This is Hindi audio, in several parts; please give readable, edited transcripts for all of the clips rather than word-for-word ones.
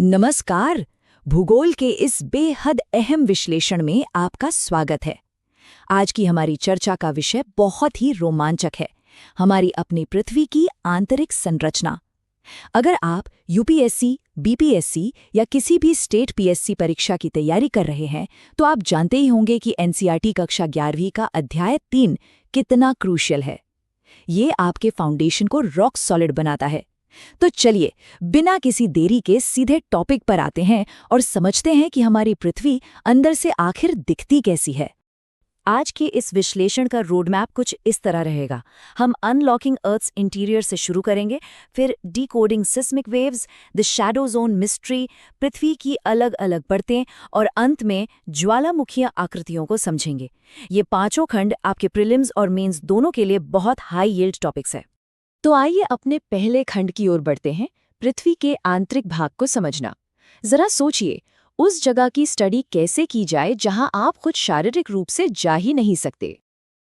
नमस्कार। भूगोल के इस बेहद अहम विश्लेषण में आपका स्वागत है। आज की हमारी चर्चा का विषय बहुत ही रोमांचक है, हमारी अपनी पृथ्वी की आंतरिक संरचना। अगर आप यूपीएससी, बीपीएससी या किसी भी स्टेट पीएससी परीक्षा की तैयारी कर रहे हैं, तो आप जानते ही होंगे कि एनसीईआरटी कक्षा 11वीं का अध्याय 3 कितना क्रूशियल है। ये आपके फाउंडेशन को रॉक सॉलिड बनाता है। तो चलिए, बिना किसी देरी के सीधे टॉपिक पर आते हैं और समझते हैं कि हमारी पृथ्वी अंदर से आखिर दिखती कैसी है। आज के इस विश्लेषण का रोडमैप कुछ इस तरह रहेगा। हम अनलॉकिंग अर्थ्स इंटीरियर से शुरू करेंगे, फिर decoding seismic waves, the shadow zone mystery, पृथ्वी की अलग अलग परतें और अंत में ज्वालामुखीय आकृतियों को समझेंगे। ये पांचों खंड आपके प्रीलिम्स और मेंस दोनों के लिए बहुत हाई यील्ड टॉपिक्स है। तो आइए अपने पहले खंड की ओर बढ़ते हैं, पृथ्वी के आंतरिक भाग को समझना। जरा सोचिए, उस जगह की स्टडी कैसे की जाए जहां आप खुद शारीरिक रूप से जा ही नहीं सकते।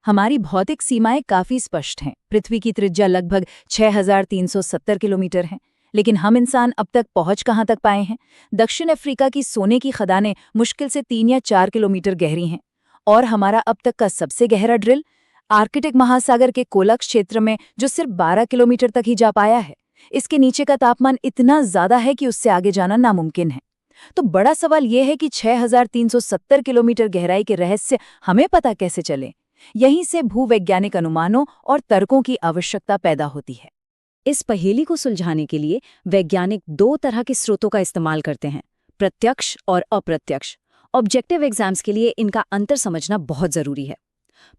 हमारी भौतिक सीमाएं काफी स्पष्ट हैं। पृथ्वी की त्रिज्या लगभग 6370 किलोमीटर है, लेकिन हम इंसान अब तक पहुंच कहां तक पाए हैं? दक्षिण अफ्रीका की सोने की खदानें मुश्किल से 3 या 4 किलोमीटर गहरी हैं, और हमारा अब तक का सबसे गहरा ड्रिल आर्कटिक महासागर के कोलक क्षेत्र में, जो सिर्फ 12 किलोमीटर तक ही जा पाया है। इसके नीचे का तापमान इतना ज्यादा है कि उससे आगे जाना नामुमकिन है। तो बड़ा सवाल यह है कि 6370 किलोमीटर गहराई के रहस्य हमें पता कैसे चले? यहीं से भूवैज्ञानिक अनुमानों और तर्कों की आवश्यकता पैदा होती है। इस पहेली को सुलझाने के लिए वैज्ञानिक दो तरह के स्रोतों का इस्तेमाल करते हैं, प्रत्यक्ष और अप्रत्यक्ष। ऑब्जेक्टिव एग्जाम्स के लिए इनका अंतर समझना बहुत जरूरी है।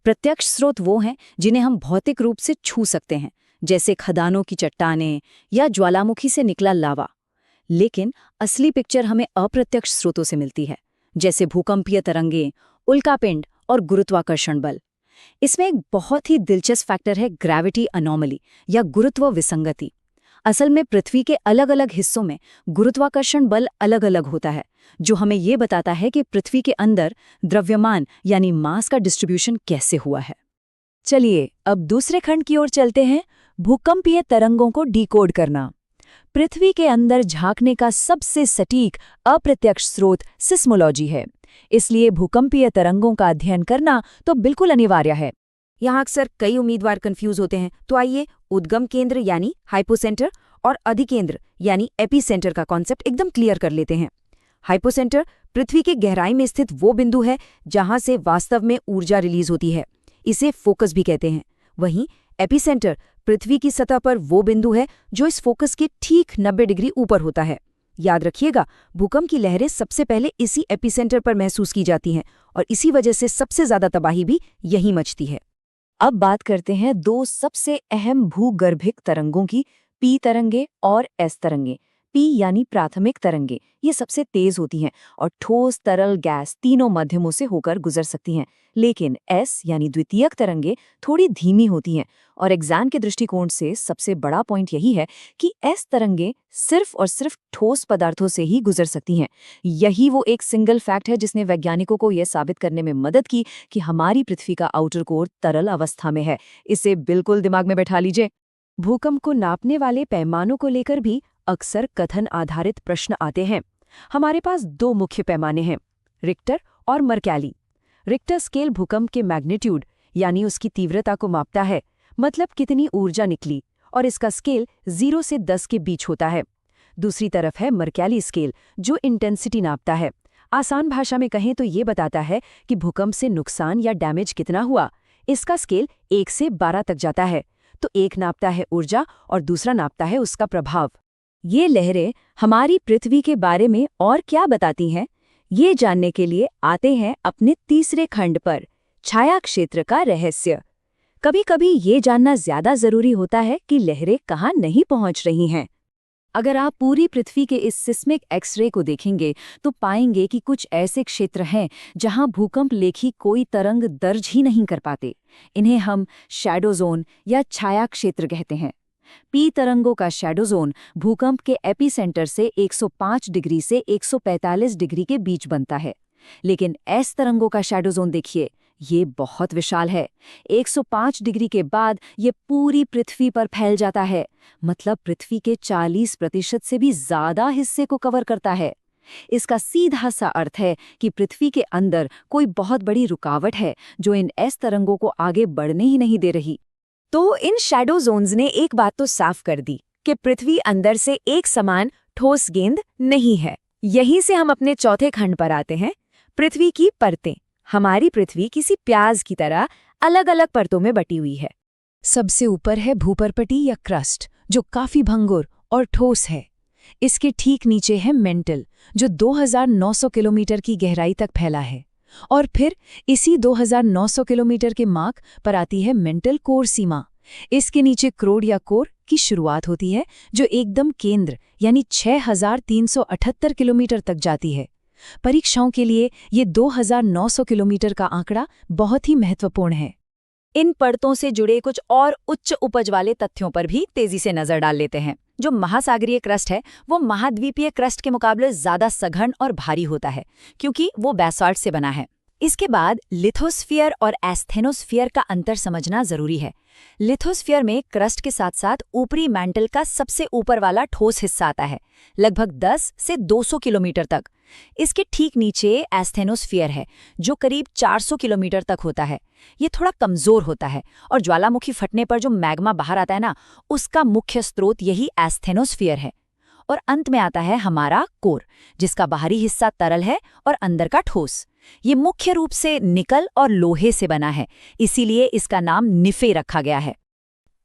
प्रत्यक्ष स्रोत वो हैं जिन्हें हम भौतिक रूप से छू सकते हैं, जैसे खदानों की चट्टानें या ज्वालामुखी से निकला लावा। लेकिन असली पिक्चर हमें अप्रत्यक्ष स्रोतों से मिलती है, जैसे भूकंपीय तरंगें, उल्कापिंड और गुरुत्वाकर्षण बल। इसमें एक बहुत ही दिलचस्प फैक्टर है ग्रेविटी अनोमली या गुरुत्व विसंगति। असल में पृथ्वी के अलग अलग हिस्सों में गुरुत्वाकर्षण बल अलग अलग होता है, जो हमें ये बताता है कि पृथ्वी के अंदर द्रव्यमान यानी मास का डिस्ट्रीब्यूशन कैसे हुआ है। चलिए अब दूसरे खंड की ओर चलते हैं, भूकंपीय तरंगों को डिकोड करना। पृथ्वी के अंदर झांकने का सबसे सटीक अप्रत्यक्ष स्रोत सिस्मोलॉजी है, इसलिए भूकंपीय तरंगों का अध्ययन करना तो बिल्कुल अनिवार्य है। यहाँ अक्सर कई उम्मीदवार कंफ्यूज होते हैं, तो आइए उद्गम केंद्र यानी हाइपोसेंटर और अधिकेंद्र यानी एपीसेंटर का कॉन्सेप्ट एकदम क्लियर कर लेते हैं। हाइपोसेंटर पृथ्वी के गहराई में स्थित वो बिंदु है जहां से वास्तव में ऊर्जा रिलीज होती है, इसे फोकस भी कहते हैं। वहीं एपीसेंटर पृथ्वी की सतह पर वो बिंदु है जो इस फोकस के ठीक 90 डिग्री ऊपर होता है। याद रखिएगा, भूकंप की लहरें सबसे पहले इसी एपीसेंटर पर महसूस की जाती हैं और इसी वजह से सबसे ज्यादा तबाही भी यहीं मचती है। अब बात करते हैं दो सबसे अहम भूगर्भिक तरंगों की, पी तरंगे और एस तरंगे। पी यानी प्राथमिक तरंगे, ये सबसे तेज होती हैं और ठोस, तरल, गैस तीनों माध्यमों से होकर गुजर सकती हैं। लेकिन एस यानी द्वितीयक तरंगे थोड़ी धीमी होती हैं, और एग्जाम के दृष्टिकोण से सबसे बड़ा पॉइंट यही है कि एस तरंगे सिर्फ और सिर्फ ठोस पदार्थों से ही गुजर सकती हैं। यही वो एक सिंगल फैक्ट है जिसने वैज्ञानिकों को यह साबित करने में मदद की कि हमारी पृथ्वी का आउटर कोर तरल अवस्था में है। इसे बिल्कुल दिमाग में बैठा लीजिए। भूकंप को नापने वाले पैमानों को लेकर भी अक्सर कथन आधारित प्रश्न आते हैं। हमारे पास दो मुख्य पैमाने हैं, रिक्टर और मर्कैली। रिक्टर स्केल भूकंप के मैग्नीट्यूड यानी उसकी तीव्रता को मापता है, मतलब कितनी ऊर्जा निकली, और इसका स्केल 0 से 10 के बीच होता है। दूसरी तरफ है मर्कैली स्केल, जो इंटेंसिटी नापता है। आसान भाषा में कहें तो ये बताता है कि भूकंप से नुकसान या डैमेज कितना हुआ। इसका स्केल 1 से 12 तक जाता है। तो एक नापता है ऊर्जा और दूसरा नापता है उसका प्रभाव। ये लहरें हमारी पृथ्वी के बारे में और क्या बताती हैं, ये जानने के लिए आते हैं अपने तीसरे खंड पर, छाया क्षेत्र का रहस्य। कभी कभी ये जानना ज्यादा जरूरी होता है कि लहरें कहाँ नहीं पहुंच रही हैं। अगर आप पूरी पृथ्वी के इस सिस्मिक एक्सरे को देखेंगे तो पाएंगे कि कुछ ऐसे क्षेत्र हैं जहां भूकंप लेखी कोई तरंग दर्ज ही नहीं कर पाते। इन्हें हम शैडो जोन या छाया क्षेत्र कहते हैं। पी तरंगों का शैडो जोन भूकंप के एपीसेंटर से 105 डिग्री से 145 डिग्री के बीच बनता है। लेकिन एस तरंगों का शैडो जोन देखिए, ये बहुत विशाल है। 105 डिग्री के बाद ये पूरी पृथ्वी पर फैल जाता है, मतलब पृथ्वी के 40% से भी ज्यादा हिस्से को कवर करता है। इसका सीधा सा अर्थ है कि पृथ्वी के अंदर कोई बहुत बड़ी रुकावट है जो इन एस तरंगों को आगे बढ़ने ही नहीं दे रही। तो इन शैडो जोन्स ने एक बात तो साफ कर दी कि पृथ्वी अंदर से एक समान ठोस गेंद नहीं है। यहीं से हम अपने चौथे खंड पर आते हैं, पृथ्वी की परतें। हमारी पृथ्वी किसी प्याज की तरह अलग अलग परतों में बटी हुई है। सबसे ऊपर है भूपर्पटी या क्रस्ट, जो काफी भंगुर और ठोस है। इसके ठीक नीचे है मेंटल, जो 2900 किलोमीटर की गहराई तक फैला है। और फिर इसी 2900 किलोमीटर के मार्क पर आती है मेंटल कोर सीमा। इसके नीचे क्रोड या कोर की शुरुआत होती है, जो एकदम केंद्र यानी 6378 किलोमीटर तक जाती है। परीक्षाओं के लिए ये 2900 किलोमीटर का आंकड़ा बहुत ही महत्वपूर्ण है। इन परतों से जुड़े कुछ और उच्च उपज वाले तथ्यों पर भी तेजी से नजर डाल लेते हैं। जो महासागरीय क्रस्ट है वो महाद्वीपीय क्रस्ट के मुकाबले ज्यादा सघन और भारी होता है, क्योंकि वो बेसाल्ट से बना है। इसके बाद लिथोस्फीयर और एस्थेनोस्फीयर का अंतर समझना जरूरी है। लिथोस्फीयर में क्रस्ट के साथ साथ ऊपरी मैंटल का सबसे ऊपर वाला ठोस हिस्सा आता है, लगभग 10 से 200 किलोमीटर तक। इसके ठीक नीचे एस्थेनोस्फीयर है, जो करीब 400 किलोमीटर तक होता है। ये थोड़ा कमजोर होता है और ज्वालामुखी फटने पर जो मैग्मा बाहर आता है ना, उसका मुख्य स्रोत यही एस्थेनोस्फीयर है। और अंत में आता है हमारा कोर, जिसका बाहरी हिस्सा तरल है और अंदर का ठोस। ये मुख्य रूप से निकल और लोहे से बना है, इसीलिए इसका नाम निफे रखा गया है।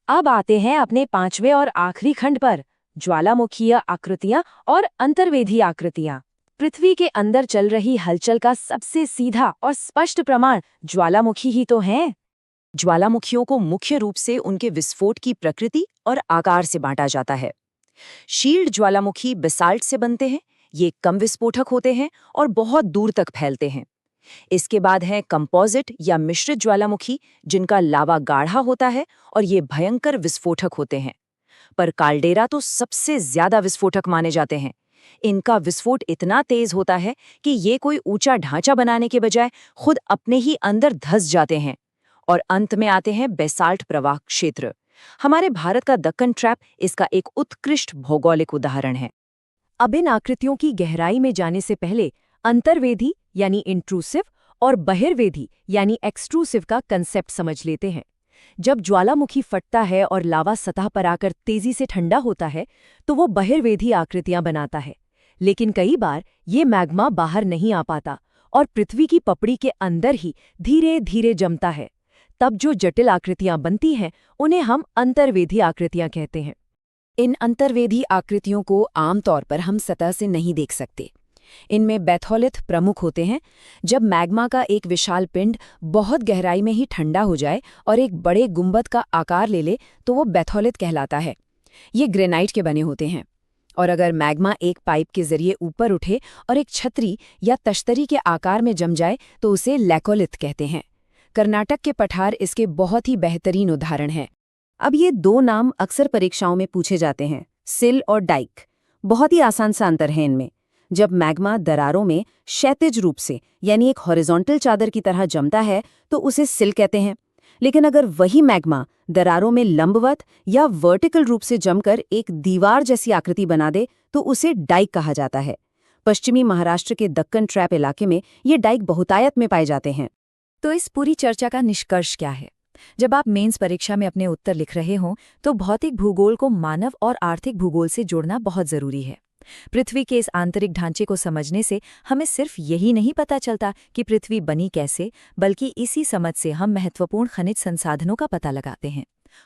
अब आते हैं अपने पांचवें और आखिरी खंड पर, ज्वालामुखीय आकृतियां और अंतर्वेधी आकृतियां। पृथ्वी के अंदर चल रही हलचल का सबसे सीधा और स्पष्ट प्रमाण ज्वालामुखी ही तो हैं। ज्वालामुखियों को मुख्य रूप से उनके विस्फोट की प्रकृति और आकार से बांटा जाता है। शील्ड ज्वालामुखी बेसाल्ट से बनते हैं, ये कम विस्फोटक होते हैं और बहुत दूर तक फैलते हैं। इसके बाद है कंपोजिट या मिश्रित ज्वालामुखी, जिनका लावा गाढ़ा होता है और ये भयंकर विस्फोटक होते हैं। पर काल्डेरा तो सबसे ज्यादा विस्फोटक माने जाते हैं। इनका विस्फोट इतना तेज होता है कि ये कोई ऊंचा ढांचा बनाने के बजाय खुद अपने ही अंदर धंस जाते हैं। और अंत में आते हैं बेसाल्ट प्रवाह क्षेत्र। हमारे भारत का दक्कन ट्रैप इसका एक उत्कृष्ट भौगोलिक उदाहरण है। अब इन आकृतियों की गहराई में जाने से पहले अंतर्वेधी यानी इंट्रूसिव और बहिर्वेधी यानी एक्सट्रूसिव का कंसेप्ट समझ लेते हैं। जब ज्वालामुखी फटता है और लावा सतह पर आकर तेजी से ठंडा होता है तो वो बहिर्वेधी आकृतियां बनाता है। लेकिन कई बार ये मैग्मा बाहर नहीं आ पाता और पृथ्वी की पपड़ी के अंदर ही धीरे धीरे जमता है। तब जो जटिल आकृतियां बनती हैं उन्हें हम अंतर्वेधी आकृतियां कहते हैं। इन अंतर्वेधी आकृतियों को आमतौर पर हम सतह से नहीं देख सकते। इनमें बैथोलिथ प्रमुख होते हैं। जब मैग्मा का एक विशाल पिंड बहुत गहराई में ही ठंडा हो जाए और एक बड़े गुंबद का आकार ले ले तो वो बैथोलिथ कहलाता है। ये ग्रेनाइट के बने होते हैं। और अगर मैग्मा एक पाइप के जरिए ऊपर उठे और एक छतरी या तश्तरी के आकार में जम जाए तो उसे लैकोलिथ कहते हैं। कर्नाटक के पठार इसके बहुत ही बेहतरीन उदाहरण हैं। अब ये दो नाम अक्सर परीक्षाओं में पूछे जाते हैं, सिल और डाइक। बहुत ही आसान सा अंतर है इनमें। जब मैग्मा दरारों में क्षैतिज रूप से यानी एक हॉरिजॉन्टल चादर की तरह जमता है तो उसे सिल कहते हैं। लेकिन अगर वही मैग्मा दरारों में लंबवत या वर्टिकल रूप से जमकर एक दीवार जैसी आकृति बना दे तो उसे डाइक कहा जाता है। पश्चिमी महाराष्ट्र के दक्कन ट्रैप इलाके में ये डाइक बहुतायत में पाए जाते हैं। तो इस पूरी चर्चा का निष्कर्ष क्या है? जब आप मेंस परीक्षा में अपने उत्तर लिख रहे हों तो भौतिक भूगोल को मानव और आर्थिक भूगोल से जोड़ना बहुत जरूरी है। पृथ्वी के इस आंतरिक ढांचे को समझने से हमें सिर्फ यही नहीं पता चलता कि पृथ्वी बनी कैसे, बल्कि इसी समझ से हम महत्वपूर्ण खनिज संसाधनों का पता लगाते हैं।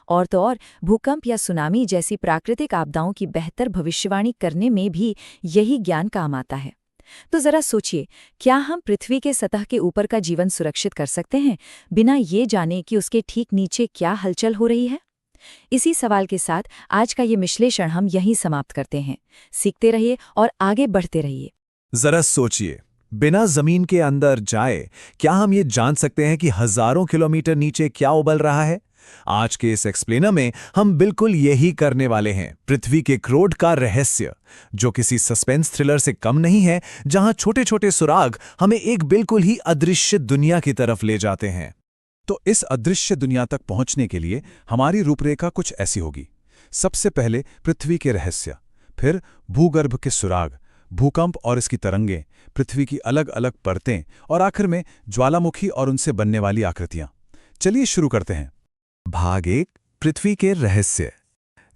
और तो और भूकंप या सुनामी जैसी प्राकृतिक आपदाओं की बेहतर भविष्यवाणी करने में भी यही ज्ञान काम आता है। तो जरा सोचिए, क्या हम पृथ्वी के सतह के ऊपर का जीवन सुरक्षित कर सकते हैं बिना ये जाने कि उसके ठीक नीचे क्या हलचल हो रही है? इसी सवाल के साथ आज का ये विश्लेषण हम यहीं समाप्त करते हैं। सीखते रहिए और आगे बढ़ते रहिए। जरा सोचिए, बिना जमीन के अंदर जाए क्या हम ये जान सकते हैं कि हजारों किलोमीटर नीचे क्या उबल रहा है? आज के इस एक्सप्लेनर में हम बिल्कुल यही करने वाले हैं। पृथ्वी के क्रोड का रहस्य, जो किसी सस्पेंस थ्रिलर से कम नहीं है, जहां छोटे छोटे सुराग हमें एक बिल्कुल ही अदृश्य दुनिया की तरफ ले जाते हैं। तो इस अदृश्य दुनिया तक पहुंचने के लिए हमारी रूपरेखा कुछ ऐसी होगी। सबसे पहले पृथ्वी के रहस्य, फिर भूगर्भ के सुराग, भूकंप और इसकी तरंगें, पृथ्वी की अलग अलग परतें और आखिर में ज्वालामुखी और उनसे बनने वाली आकृतियां। चलिए शुरू करते हैं। भाग 1, पृथ्वी के रहस्य।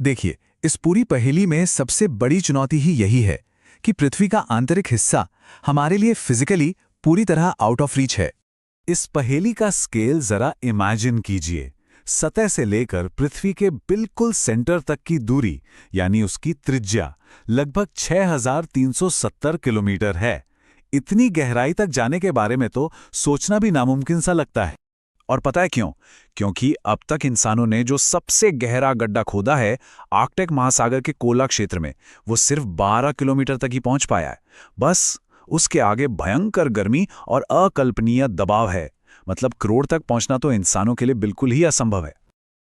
देखिए, इस पूरी पहेली में सबसे बड़ी चुनौती ही यही है कि पृथ्वी का आंतरिक हिस्सा हमारे लिए फिजिकली पूरी तरह आउट ऑफ रीच है। इस पहेली का स्केल जरा इमेजिन कीजिए। सतह से लेकर पृथ्वी के बिल्कुल सेंटर तक की दूरी, यानी उसकी त्रिज्या, लगभग 6370 किलोमीटर है। इतनी गहराई तक जाने के बारे में तो सोचना भी नामुमकिन सा लगता है। और पता है क्यों? क्योंकि अब तक इंसानों ने जो सबसे गहरा गड्ढा खोदा है आर्कटिक महासागर के कोला क्षेत्र में, वो सिर्फ 12 किलोमीटर तक ही पहुंच पाया है। बस उसके आगे भयंकर गर्मी और अकल्पनीय दबाव है। मतलब क्रोड तक पहुंचना तो इंसानों के लिए बिल्कुल ही असंभव है।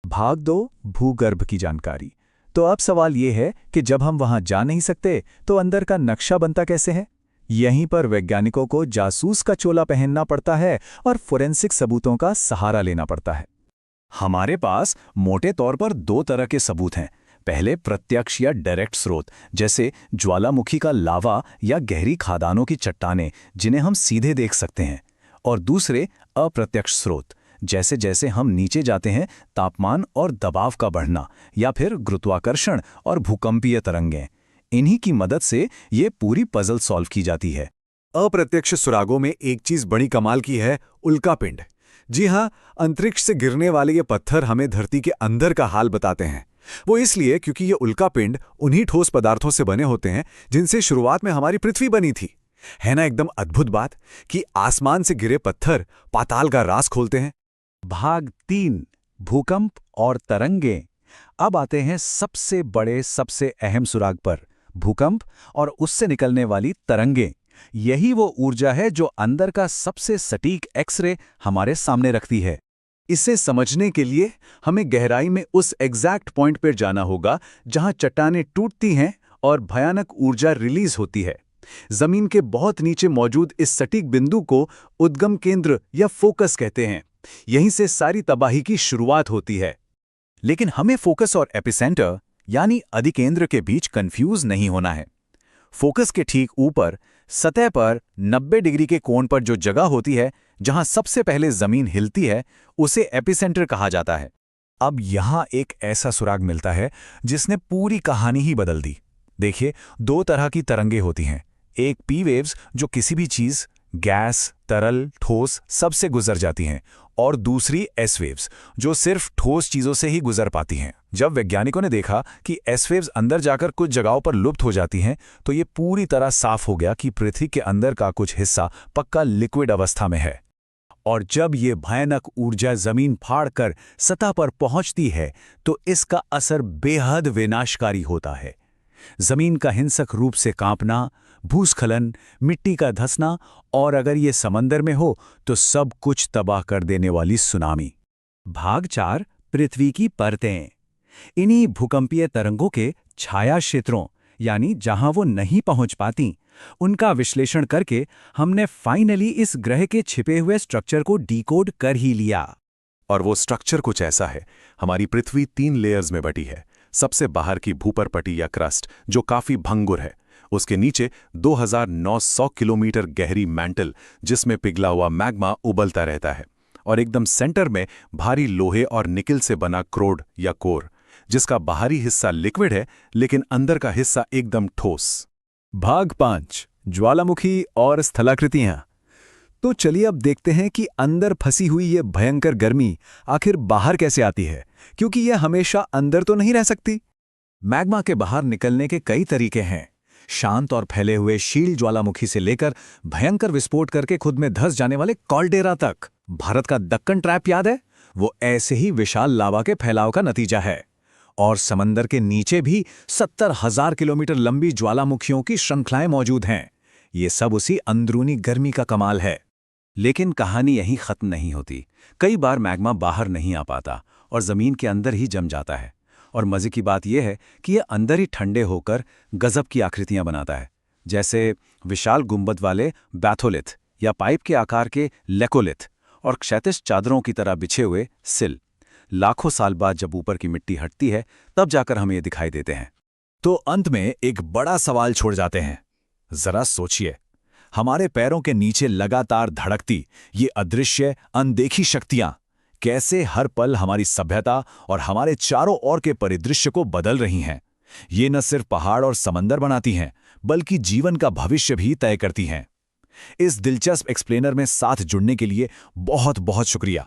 भाग 2, भूगर्भ की जानकारी। तो अब सवाल ये है कि जब हम वहां जा नहीं सकते तो अंदर का नक्शा बनता कैसे है? यहीं पर वैज्ञानिकों को जासूस का चोला पहनना पड़ता है और फोरेंसिक सबूतों का सहारा लेना पड़ता है। हमारे पास मोटे तौर पर 2 तरह के सबूत हैं। पहले प्रत्यक्ष या डायरेक्ट स्रोत, जैसे ज्वालामुखी का लावा या गहरी खादानों की चट्टानें जिन्हें हम सीधे देख सकते हैं। और दूसरे अप्रत्यक्ष स्रोत, जैसे जैसे हम नीचे जाते हैं तापमान और दबाव का बढ़ना, या फिर गुरुत्वाकर्षण और भूकंपीय तरंगें। इन्हीं की मदद से ये पूरी पजल सॉल्व की जाती है। अप्रत्यक्ष सुरागों में एक चीज बड़ी कमाल की है, उल्कापिंड। जी हां, अंतरिक्ष से गिरने वाले ये पत्थर हमें धरती के अंदर का हाल बताते हैं। वो इसलिए क्योंकि ये उल्कापिंड उन्हीं ठोस पदार्थों से बने होते हैं जिनसे शुरुआत में हमारी पृथ्वी बनी थी। है ना एकदम अद्भुत बात कि आसमान से गिरे पत्थर पाताल का राज खोलते हैं। भाग 3, भूकंप और तरंगें। अब आते हैं सबसे बड़े, सबसे अहम सुराग पर, भूकंप और उससे निकलने वाली तरंगें। यही वो ऊर्जा है जो अंदर का सबसे सटीक एक्सरे हमारे सामने रखती है। इसे समझने के लिए हमें गहराई में उस एग्जैक्ट पॉइंट पर जाना होगा जहां चट्टानें टूटती हैं और भयानक ऊर्जा रिलीज होती है। जमीन के बहुत नीचे मौजूद इस सटीक बिंदु को उद्गम केंद्र या फोकस कहते हैं। यहीं से सारी तबाही की शुरुआत होती है। लेकिन हमें फोकस और एपिसेंटर यानी अधिकेंद्र के बीच कंफ्यूज नहीं होना है। फोकस के ठीक ऊपर सतह पर 90 डिग्री के कोण पर जो जगह होती है जहां सबसे पहले जमीन हिलती है, उसे एपिसेंटर कहा जाता है। अब यहां एक ऐसा सुराग मिलता है जिसने पूरी कहानी ही बदल दी। देखिए, 2 तरह की तरंगें होती हैं। एक पी वेव्स जो किसी भी चीज, गैस, तरल, ठोस सबसे गुजर जाती हैं, और दूसरी एस वेव्स जो सिर्फ ठोस चीजों से ही गुजर पाती हैं। जब वैज्ञानिकों ने देखा कि एस वेव्स अंदर जाकर कुछ जगहों पर लुप्त हो जाती हैं, तो ये पूरी तरह साफ हो गया कि पृथ्वी के अंदर का कुछ हिस्सा पक्का लिक्विड अवस्था में है। और जब ये भयानक ऊर्जा जमीन फाड़कर सतह पर पहुंचती है तो इसका असर बेहद विनाशकारी होता है। जमीन का हिंसक रूप से कांपना, भूस्खलन, मिट्टी का धंसना, और अगर ये समंदर में हो तो सब कुछ तबाह कर देने वाली सुनामी। भाग 4, पृथ्वी की परतें। इन्हीं भूकंपीय तरंगों के छाया क्षेत्रों, यानी जहां वो नहीं पहुंच पाती, उनका विश्लेषण करके हमने फाइनली इस ग्रह के छिपे हुए स्ट्रक्चर को डिकोड कर ही लिया। और वो स्ट्रक्चर कुछ ऐसा है। हमारी पृथ्वी 3 लेयर्स में बटी है। सबसे बाहर की भूपरपटी या क्रस्ट जो काफी भंगुर है, उसके नीचे 2900 किलोमीटर गहरी मैंटल जिसमें पिघला हुआ मैग्मा उबलता रहता है, और एकदम सेंटर में भारी लोहे और निकिल से बना क्रोड या कोर, जिसका बाहरी हिस्सा लिक्विड है लेकिन अंदर का हिस्सा एकदम ठोस। भाग 5, ज्वालामुखी और स्थलाकृतियां। तो चलिए अब देखते हैं कि अंदर फंसी हुई ये भयंकर गर्मी आखिर बाहर कैसे आती है, क्योंकि यह हमेशा अंदर तो नहीं रह सकती। मैग्मा के बाहर निकलने के कई तरीके हैं। शांत और फैले हुए शील ज्वालामुखी से लेकर भयंकर विस्फोट करके खुद में धंस जाने वाले कॉल्डेरा तक। भारत का दक्कन ट्रैप याद है? वो ऐसे ही विशाल लावा के फैलाव का नतीजा है। और समंदर के नीचे भी 70,000 किलोमीटर लंबी ज्वालामुखियों की श्रृंखलाएं मौजूद हैं। ये सब उसी अंदरूनी गर्मी का कमाल है। लेकिन कहानी यहीं खत्म नहीं होती। कई बार मैग्मा बाहर नहीं आ पाता और ज़मीन के अंदर ही जम जाता है। और मज़े की बात यह है कि यह अंदर ही ठंडे होकर गज़ब की आकृतियां बनाता है, जैसे विशाल गुंबद वाले बैथोलिथ या पाइप के आकार के लेकोलिथ और क्षैतिज चादरों की तरह बिछे हुए सिल। लाखों साल बाद जब ऊपर की मिट्टी हटती है तब जाकर हमें ये दिखाई देते हैं। तो अंत में एक बड़ा सवाल छोड़ जाते हैं। जरा सोचिए, हमारे पैरों के नीचे लगातार धड़कती ये अदृश्य अनदेखी शक्तियां कैसे हर पल हमारी सभ्यता और हमारे चारों ओर के परिदृश्य को बदल रही हैं। ये न सिर्फ पहाड़ और समंदर बनाती हैं, बल्कि जीवन का भविष्य भी तय करती हैं। इस दिलचस्प एक्सप्लेनर में साथ जुड़ने के लिए बहुत बहुत शुक्रिया।